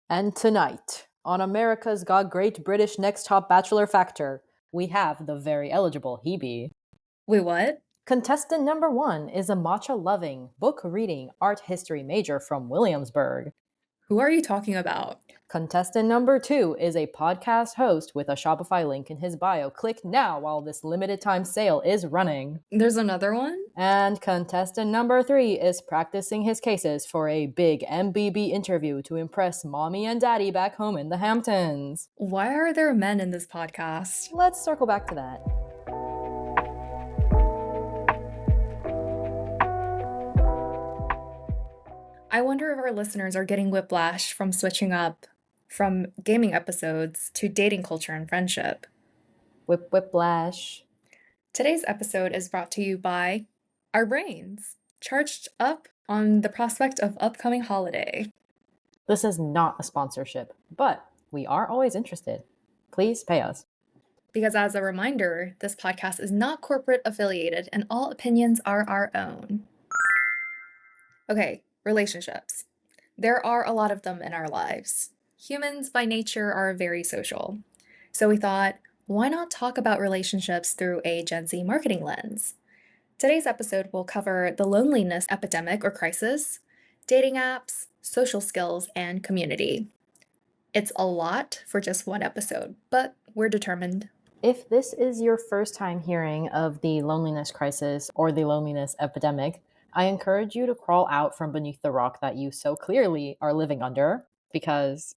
And tonight, on America's Got Great British Next Top Bachelor Factor, we have the very eligible Hebe. Wait, what? Contestant number 1 is a matcha-loving, book-reading, art history major from Williamsburg. Who are you talking about? Contestant number 2 is a podcast host with a Shopify link in his bio. Click now while this limited time sale is running. There's another one? And contestant number 3 is practicing his cases for a big MBB interview to impress mommy and daddy back home in the Hamptons. Why are there men in this podcast? Let's circle back to that. I wonder if our listeners are getting whiplash from switching up from gaming episodes to dating culture and friendship. Whiplash. Today's episode is brought to you by our brains, charged up on the prospect of upcoming holiday. This is not a sponsorship, but we are always interested. Please pay us. Because as a reminder, this podcast is not corporate affiliated and all opinions are our own. Okay, relationships. There are a lot of them in our lives. Humans by nature are very social. So we thought, why not talk about relationships through a Gen Z marketing lens? Today's episode will cover the loneliness epidemic or crisis, dating apps, social skills, and community. It's a lot for just one episode, but we're determined. If this is your first time hearing of the loneliness crisis or the loneliness epidemic, I encourage you to crawl out from beneath the rock that you so clearly are living under, because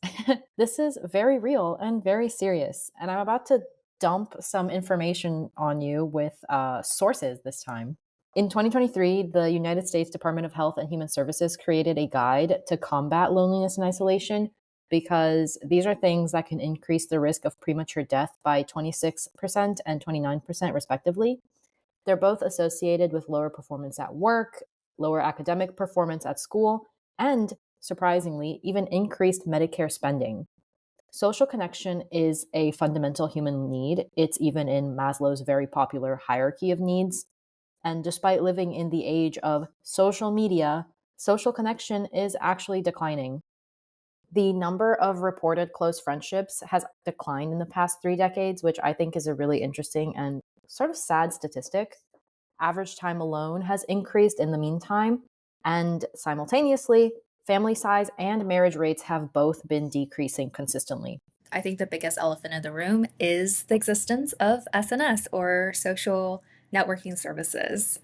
this is very real and very serious. And I'm about to dump some information on you with sources this time. In 2023, the United States Department of Health and Human Services created a guide to combat loneliness and isolation, because these are things that can increase the risk of premature death by 26% and 29% respectively. They're both associated with lower performance at work, lower academic performance at school, and, surprisingly, even increased Medicare spending. Social connection is a fundamental human need. It's even in Maslow's very popular hierarchy of needs. And despite living in the age of social media, social connection is actually declining. The number of reported close friendships has declined in the past 3 decades, which I think is a really interesting and sort of sad statistic. Average time alone has increased in the meantime, and simultaneously, family size and marriage rates have both been decreasing consistently. I think the biggest elephant in the room is the existence of SNS, or social networking services,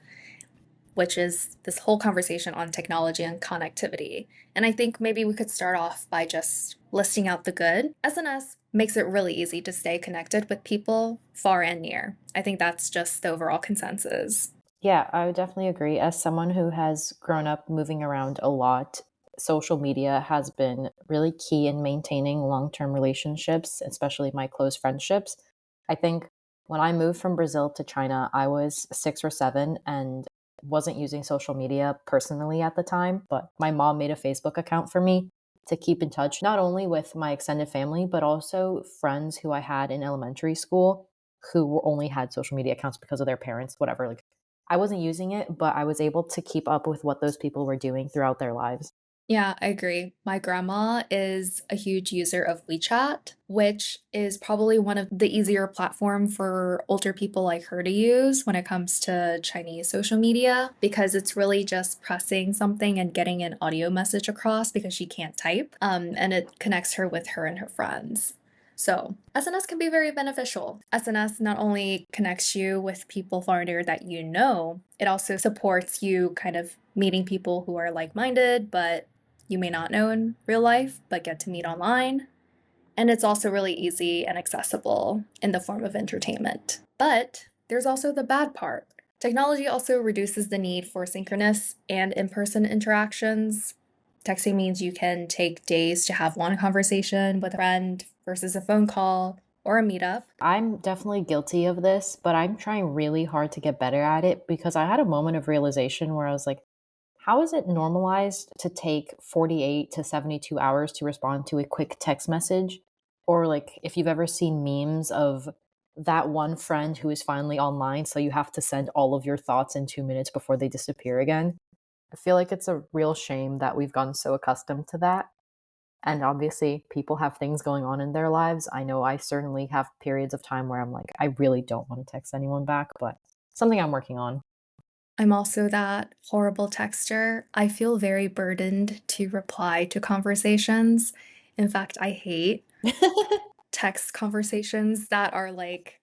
which is this whole conversation on technology and connectivity. And I think maybe we could start off by just listing out the good. SNS makes it really easy to stay connected with people far and near. I think that's just the overall consensus. Yeah, I would definitely agree. As someone who has grown up moving around a lot, social media has been really key in maintaining long-term relationships, especially my close friendships. I think when I moved from Brazil to China, I was 6 or 7 and wasn't using social media personally at the time, but my mom made a Facebook account for me to keep in touch, not only with my extended family, but also friends who I had in elementary school who only had social media accounts because of their parents, whatever. Like, I wasn't using it, but I was able to keep up with what those people were doing throughout their lives. Yeah, I agree. My grandma is a huge user of WeChat, which is probably one of the easier platform for older people like her to use when it comes to Chinese social media, because it's really just pressing something and getting an audio message across because she can't type, and it connects her with her and her friends. So SNS can be very beneficial. SNS not only connects you with people far and near that you know, it also supports you kind of meeting people who are like-minded, but you may not know in real life, but get to meet online. And it's also really easy and accessible in the form of entertainment. But there's also the bad part. Technology also reduces the need for synchronous and in-person interactions. Texting means you can take days to have one conversation with a friend versus a phone call or a meetup. I'm definitely guilty of this, but I'm trying really hard to get better at it, because I had a moment of realization where I was like, how is it normalized to take 48 to 72 hours to respond to a quick text message? Or like, if you've ever seen memes of that one friend who is finally online, so you have to send all of your thoughts in 2 minutes before they disappear again. I feel like it's a real shame that we've gotten so accustomed to that. And obviously, people have things going on in their lives. I know I certainly have periods of time where I'm like, I really don't want to text anyone back, but something I'm working on. I'm also that horrible texter. I feel very burdened to reply to conversations. In fact, I hate text conversations that are like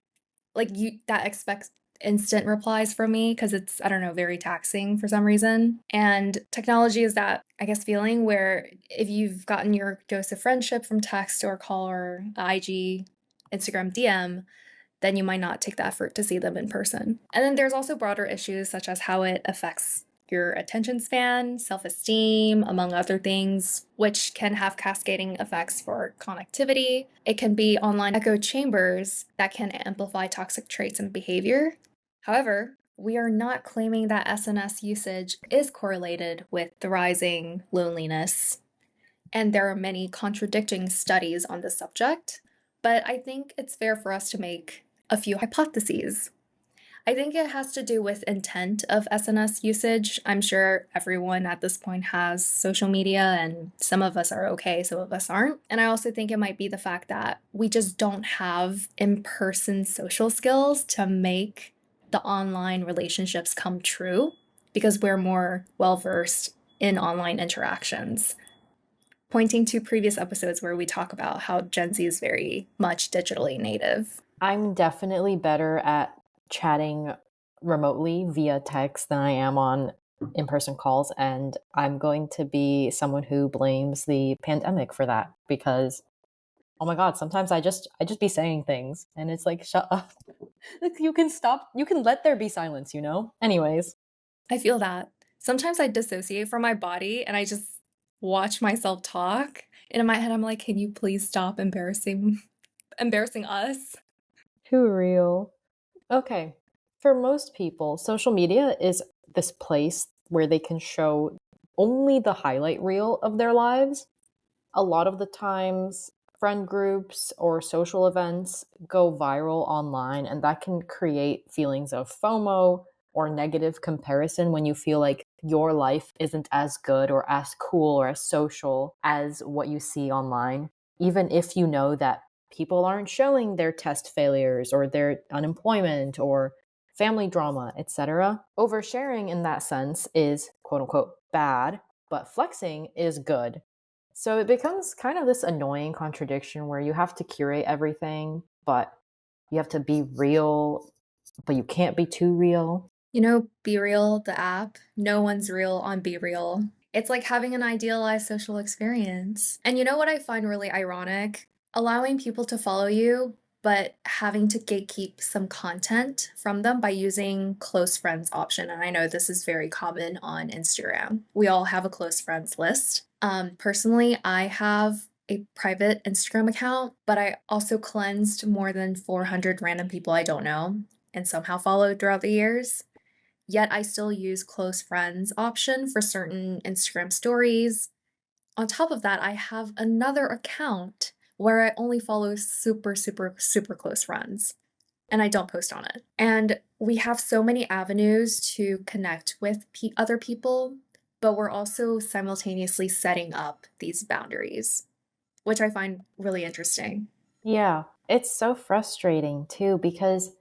you that expects instant replies from me because it's, I don't know, very taxing for some reason. And technology is that, I guess, feeling where if you've gotten your dose of friendship from text or call or IG, Instagram DM, then you might not take the effort to see them in person. And then there's also broader issues such as how it affects your attention span, self esteem, among other things, which can have cascading effects for connectivity. It can be online echo chambers that can amplify toxic traits and behavior. However, we are not claiming that SNS usage is correlated with the rising loneliness, and there are many contradicting studies on the subject, but I think it's fair for us to make a few hypotheses. I think it has to do with intent of SNS usage. I'm sure everyone at this point has social media, and some of us are okay, some of us aren't. And I also think it might be the fact that we just don't have in person social skills to make the online relationships come true because we're more well versed in online interactions, pointing to previous episodes where we talk about how Gen Z is very much digitally native. I'm definitely better at chatting remotely via text than I am on in person calls. And I'm going to be someone who blames the pandemic for that because oh my god, sometimes I just be saying things and it's like shut up. Like you can stop, you can let there be silence, you know? Anyways. I feel that. Sometimes I dissociate from my body and I just watch myself talk. And in my head, I'm like, can you please stop embarrassing us? Too real. Okay. For most people, social media is this place where they can show only the highlight reel of their lives. A lot of the times, friend groups or social events go viral online, and that can create feelings of FOMO or negative comparison when you feel like your life isn't as good or as cool or as social as what you see online, even if you know that people aren't showing their test failures or their unemployment or family drama, etc. Oversharing in that sense is quote unquote bad, but flexing is good. So it becomes kind of this annoying contradiction where you have to curate everything, but you have to be real, but you can't be too real. You know, Be Real, the app, no one's real on Be Real. It's like having an idealized social experience. And you know what I find really ironic? Allowing people to follow you, but having to gatekeep some content from them by using close friends option. And I know this is very common on Instagram. We all have a close friends list. Personally, I have a private Instagram account, but I also cleansed more than 400 random people I don't know and somehow followed throughout the years. Yet I still use close friends option for certain Instagram stories. On top of that, I have another account where I only follow super, super, super close friends and I don't post on it. And we have so many avenues to connect with other people, but we're also simultaneously setting up these boundaries, which I find really interesting. Yeah, it's so frustrating too because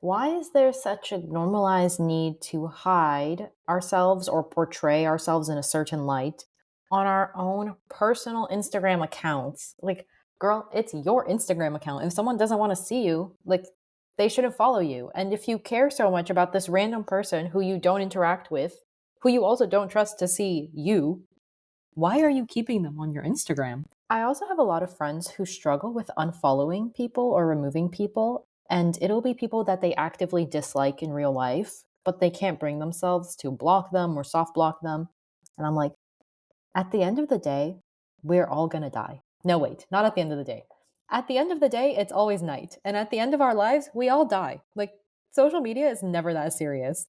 why is there such a normalized need to hide ourselves or portray ourselves in a certain light on our own personal Instagram accounts? Like, girl, it's your Instagram account. If someone doesn't want to see you, like, they shouldn't follow you. And if you care so much about this random person who you don't interact with, who you also don't trust to see you, why are you keeping them on your Instagram? I also have a lot of friends who struggle with unfollowing people or removing people, and it'll be people that they actively dislike in real life, but they can't bring themselves to block them or soft block them. And I'm like, at the end of the day, we're all gonna die. No, wait, not at the end of the day. At the end of the day, it's always night. And at the end of our lives, we all die. Like, social media is never that serious.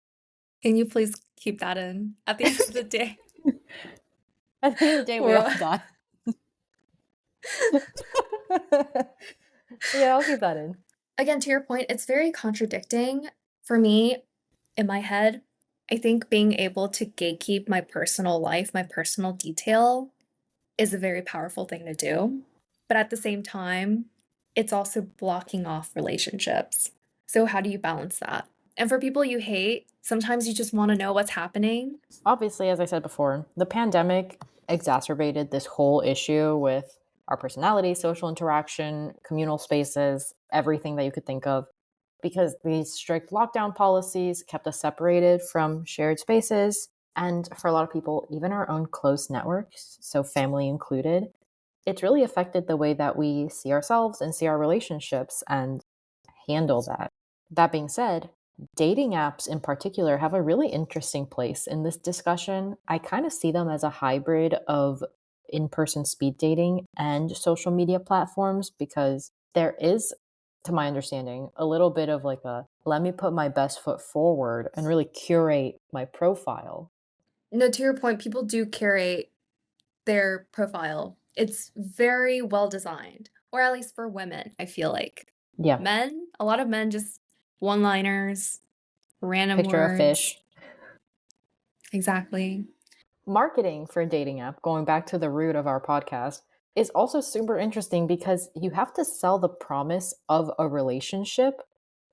Can you please keep that in? At the end of the day, At the end of the day, we all we're die. Yeah, I'll keep that in. again, to your point, it's very contradicting. For me, in my head, I think being able to gatekeep my personal life, my personal detail, is a very powerful thing to do. But at the same time, it's also blocking off relationships. So, how do you balance that? And for people you hate, sometimes you just want to know what's happening. Obviously, as I said before, the pandemic exacerbated this whole issue with our personality, social interaction, communal spaces, everything that you could think of, because these strict lockdown policies kept us separated from shared spaces. And for a lot of people, even our own close networks, so family included, it's really affected the way that we see ourselves and see our relationships and handle that. That being said, dating apps in particular have a really interesting place in this discussion. I kind of see them as a hybrid of in person speed dating and social media platforms because there is, to my understanding, a little bit of like a let me put my best foot forward and really curate my profile. No, to your point, people do curate their profile. It's very well designed, or at least for women, I feel like. Yeah, Men, a lot of men just one liners, random picture a fish. words. Exactly. Marketing for a dating app, going back to the root of our podcast, is also super interesting because you have to sell the promise of a relationship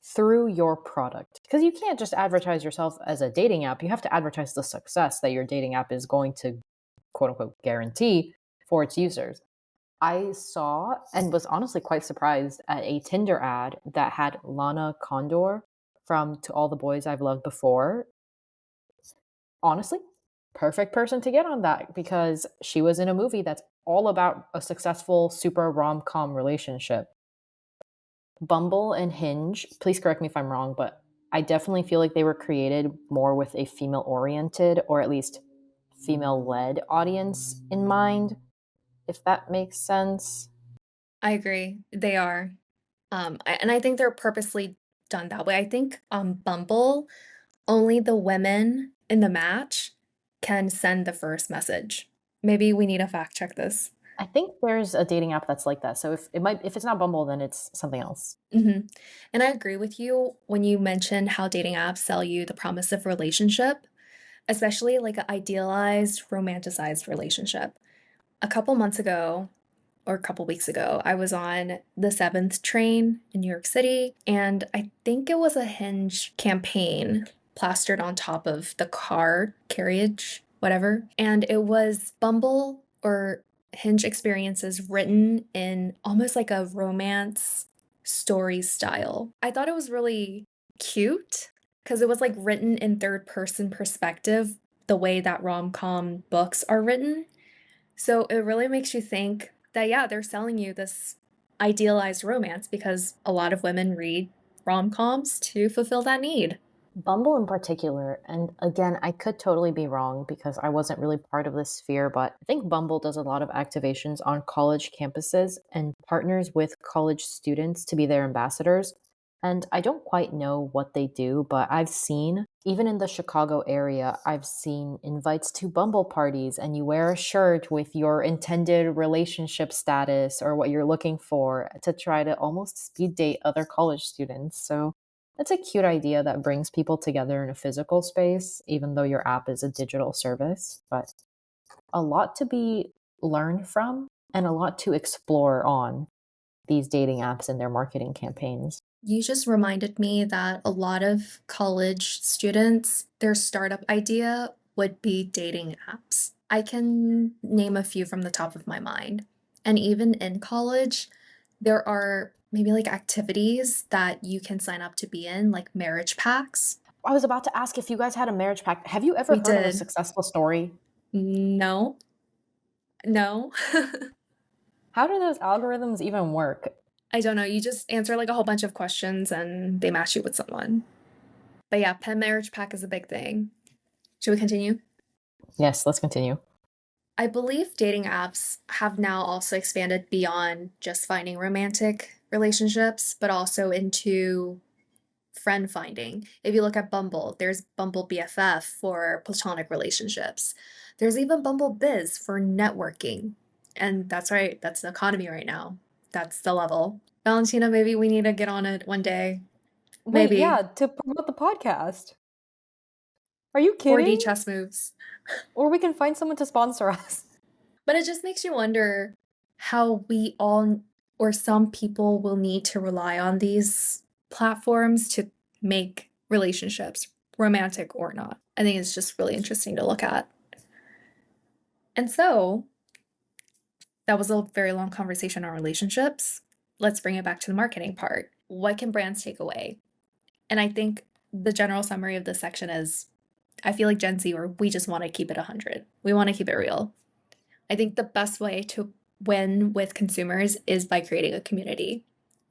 through your product. Because you can't just advertise yourself as a dating app, you have to advertise the success that your dating app is going to quote unquote guarantee for its users. I saw and was honestly quite surprised at a Tinder ad that had Lana Condor from To All the Boys I've Loved Before. Honestly, perfect person to get on that because she was in a movie that's all about a successful super rom-com relationship. Bumble and Hinge, please correct me if I'm wrong, but I definitely feel like they were created more with a female oriented or at least female led audience in mind, if that makes sense. I agree. They are. And I think they're purposely done that way. I think on Bumble, only the women in the match can send the first message. Maybe we need to fact check this. I think there's a dating app that's like that. So if it's not Bumble, then it's something else. Hmm. And I agree with you when you mention how dating apps sell you the promise of relationship, especially like an idealized, romanticized relationship. A couple months ago, or a couple weeks ago, I was on the 7th train in New York City, and I think it was a Hinge campaign plastered on top of the car carriage, whatever. And it was Bumble or Hinge experiences written in almost like a romance story style. I thought it was really cute because it was like written in third person perspective, the way that rom com books are written. So it really makes you think that, yeah, they're selling you this idealized romance because a lot of women read rom coms to fulfill that need. Bumble in particular, and again, I could totally be wrong because I wasn't really part of this sphere, but I think Bumble does a lot of activations on college campuses and partners with college students to be their ambassadors. And I don't quite know what they do, but I've seen, even in the Chicago area, I've seen invites to Bumble parties, and you wear a shirt with your intended relationship status or what you're looking for to try to almost speed date other college students. So it's a cute idea that brings people together in a physical space, even though your app is a digital service. But a lot to be learned from and a lot to explore on these dating apps and their marketing campaigns. You just reminded me that a lot of college students, their startup idea would be dating apps. I can name a few from the top of my mind. And even in college, there are maybe like activities that you can sign up to be in, like marriage packs. I was about to ask if you guys had a marriage pact. Have you ever We heard of a did. successful story? No, no. How do those algorithms even work? I don't know. You just answer like a whole bunch of questions and they match you with someone. But yeah, pen marriage pack is a big thing. Should we continue? Yes, let's continue. I believe dating apps have now also expanded beyond just finding romantic relationships, but also into friend finding. If you look at Bumble, there's Bumble BFF for platonic relationships. There's even Bumble Biz for networking. And that's right, that's the economy right now. That's the level. Valentina, maybe we need to get on it one day. Wait, Maybe. yeah, to promote the podcast. Are you 4D kidding? chess moves. Or we can find someone to sponsor us. But it just makes you wonder how we all, or some people, will need to rely on these platforms to make relationships, romantic or not. I think it's just really interesting to look at. And so that was a very long conversation on relationships. Let's bring it back to the marketing part. What can brands take away? And I think the general summary of this section is I feel like Gen Z, or we just want to keep it 100. We want to keep it real. I think the best way to win with consumers is by creating a community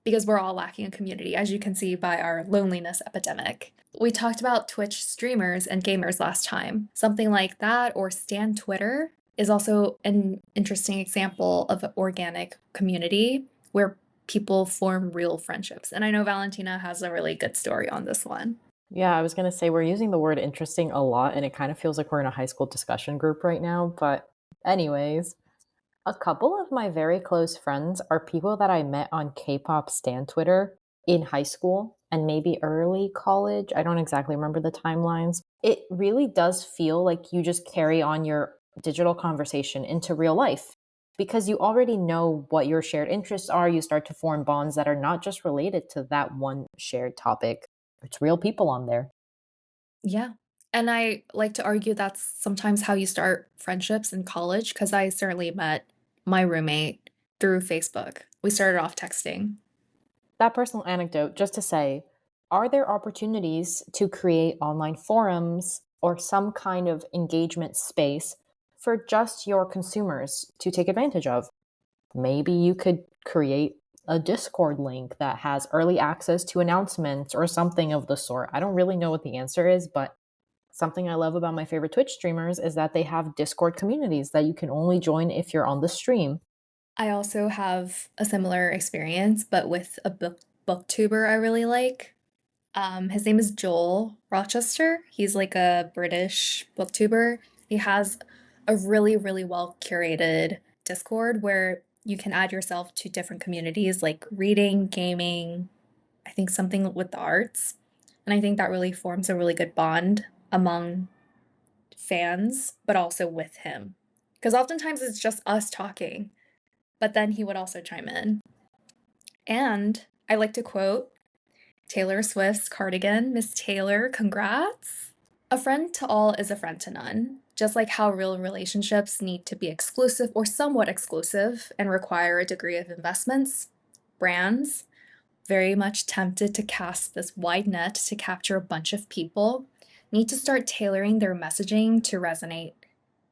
because we're all lacking a community, as you can see by our loneliness epidemic. We talked about Twitch streamers and gamers last time. Something like that, or Stan Twitter, is also an interesting example of an organic community where people form real friendships. And I know Valentina has a really good story on this one. Yeah, I was going to say we're using the word interesting a lot, and it kind of feels like we're in a high school discussion group right now. But, anyways, a couple of my very close friends are people that I met on K pop Stan Twitter in high school and maybe early college. I don't exactly remember the timelines. It really does feel like you just carry on your digital conversation into real life because you already know what your shared interests are. You start to form bonds that are not just related to that one shared topic. It's real people on there. Yeah. And I like to argue that's sometimes how you start friendships in college because I certainly met my roommate through Facebook. We started off texting. That personal anecdote, just to say, are there opportunities to create online forums or some kind of engagement space for just your consumers to take advantage of? Maybe you could create a Discord link that has early access to announcements or something of the sort. I don't really know what the answer is, but something I love about my favorite Twitch streamers is that they have Discord communities that you can only join if you're on the stream. I also have a similar experience, but with a booktuber I really like. His name is Joel Rochester. He's like a British booktuber. He has a really, really well curated Discord where you can add yourself to different communities like reading, gaming, I think something with the arts. And I think that really forms a really good bond among fans, but also with him. Because oftentimes it's just us talking, but then he would also chime in. And I like to quote Taylor Swift's Cardigan. Miss Taylor, congrats. A friend to all is a friend to none. Just like how real relationships need to be exclusive or somewhat exclusive and require a degree of investments, brands, very much tempted to cast this wide net to capture a bunch of people, need to start tailoring their messaging to resonate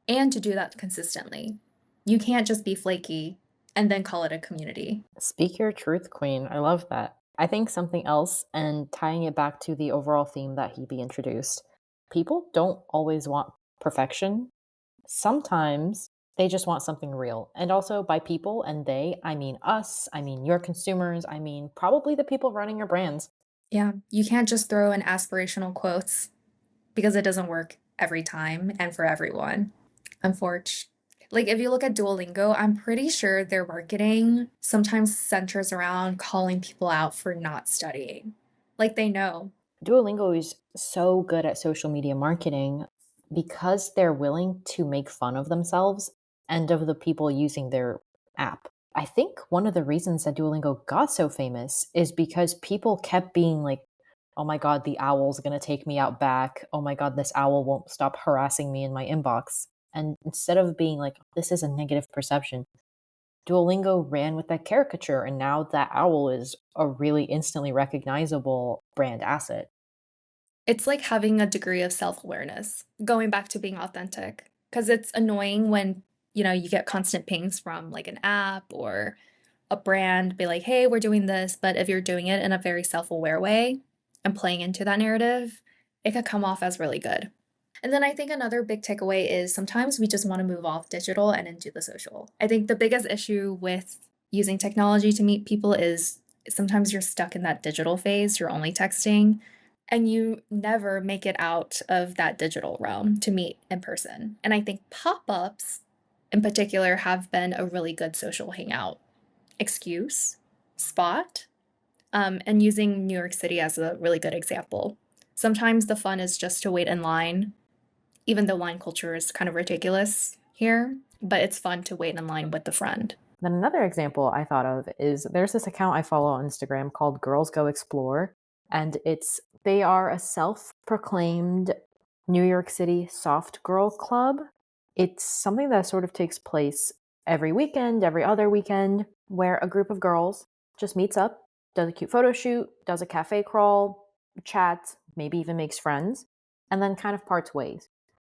and to do that consistently. You can't just be flaky and then call it a community. Speak your truth, Queen. I love that. I think something else, and tying it back to the overall theme that Hebe introduced, people don't always want perfection. Sometimes they just want something real. And also, by people and they, I mean us, I mean your consumers, I mean probably the people running your brands. Yeah, you can't just throw in aspirational quotes because it doesn't work every time and for everyone, unfortunately. Like if you look at Duolingo, I'm pretty sure their marketing sometimes centers around calling people out for not studying. Like they know. Duolingo is so good at social media marketing because they're willing to make fun of themselves and of the people using their app. I think one of the reasons that Duolingo got so famous is because people kept being like, oh my God, the owl's going to take me out back. Oh my God, this owl won't stop harassing me in my inbox. And instead of being like, this is a negative perception, Duolingo ran with that caricature. And now that owl is a really instantly recognizable brand asset. It's like having a degree of self-awareness, going back to being authentic. Because it's annoying when, you get constant pings from like an app or a brand be like, hey, we're doing this. But if you're doing it in a very self-aware way and playing into that narrative, it could come off as really good. And then I think another big takeaway is sometimes we just want to move off digital and into the social. I think the biggest issue with using technology to meet people is sometimes you're stuck in that digital phase, you're only texting, and you never make it out of that digital realm to meet in person. And I think pop ups in particular have been a really good social hangout excuse, spot, and using New York City as a really good example. Sometimes the fun is just to wait in line even though line culture is kind of ridiculous here. but it's fun to wait in line with the friend. Then another example I thought of is there's this account I follow on Instagram called Girls Go Explore, and they are a self-proclaimed New York City soft girl club. It's something that sort of takes place every weekend, every other weekend, where a group of girls just meets up, does a cute photo shoot, does a cafe crawl, chats, maybe even makes friends, and then kind of parts ways.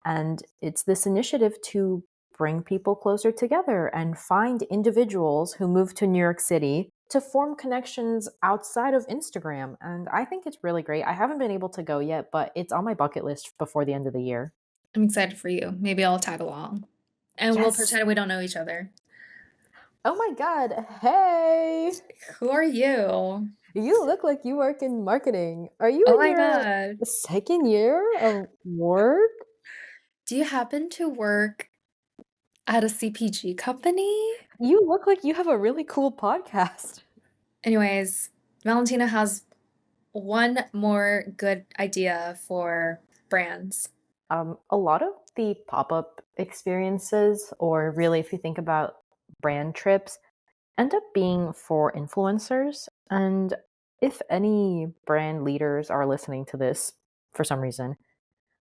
And it's this initiative to bring people closer together and find individuals who move to New York City to form connections outside of Instagram. And I think it's really great. I haven't been able to go yet, but it's on my bucket list before the end of the year. I'm excited for you. Maybe I'll tag along. And we'll Yes. pretend we don't know each other. Oh my God. Hey, Who are you? you look like you work in marketing. Are you Oh in my your God. second year of work? Do you happen to work at a CPG company? You look like you have a really cool podcast. Anyways, Valentina has one more good idea for brands. A lot of the pop-up experiences, or really if you think about brand trips, end up being for influencers. And if any brand leaders are listening to this for some reason,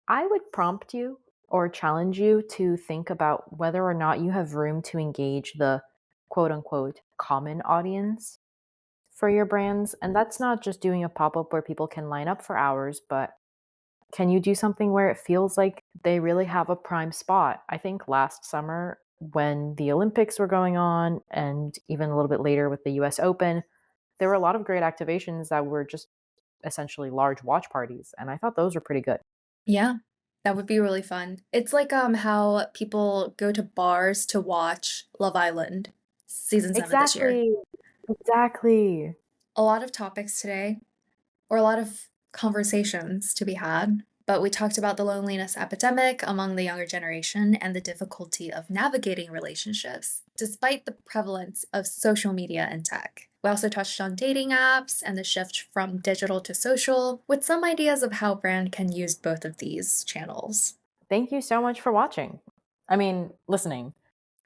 I would prompt you or challenge you to think about whether or not you have room to engage the quote unquote common audience for your brands. And that's not just doing a pop-up where people can line up for hours, but can you do something where it feels like they really have a prime spot? I think last summer, when the Olympics were going on, and even a little bit later with the US Open, there were a lot of great activations that were just essentially large watch parties. And I thought those were pretty good. Yeah, that would be really fun. It's like how people go to bars to watch Love Island season 7 this year. Exactly. Exactly. A lot of topics today, or a lot of conversations to be had. But we talked about the loneliness epidemic among the younger generation and the difficulty of navigating relationships, despite the prevalence of social media and tech. We also touched on dating apps and the shift from digital to social, with some ideas of how brand can use both of these channels. Thank you so much for watching. I mean, listening.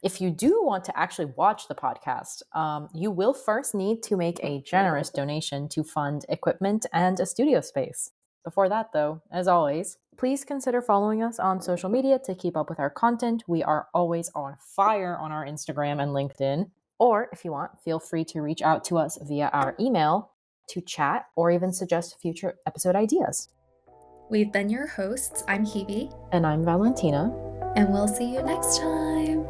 If you do want to actually watch the podcast, you will first need to make a generous donation to fund equipment and a studio space. Before that, though, as always, please consider following us on social media to keep up with our content. We are always on fire on our Instagram and LinkedIn. Or if you want, feel free to reach out to us via our email to chat or even suggest future episode ideas. We've been your hosts. I'm Hebe. And I'm Valentina. And we'll see you next time.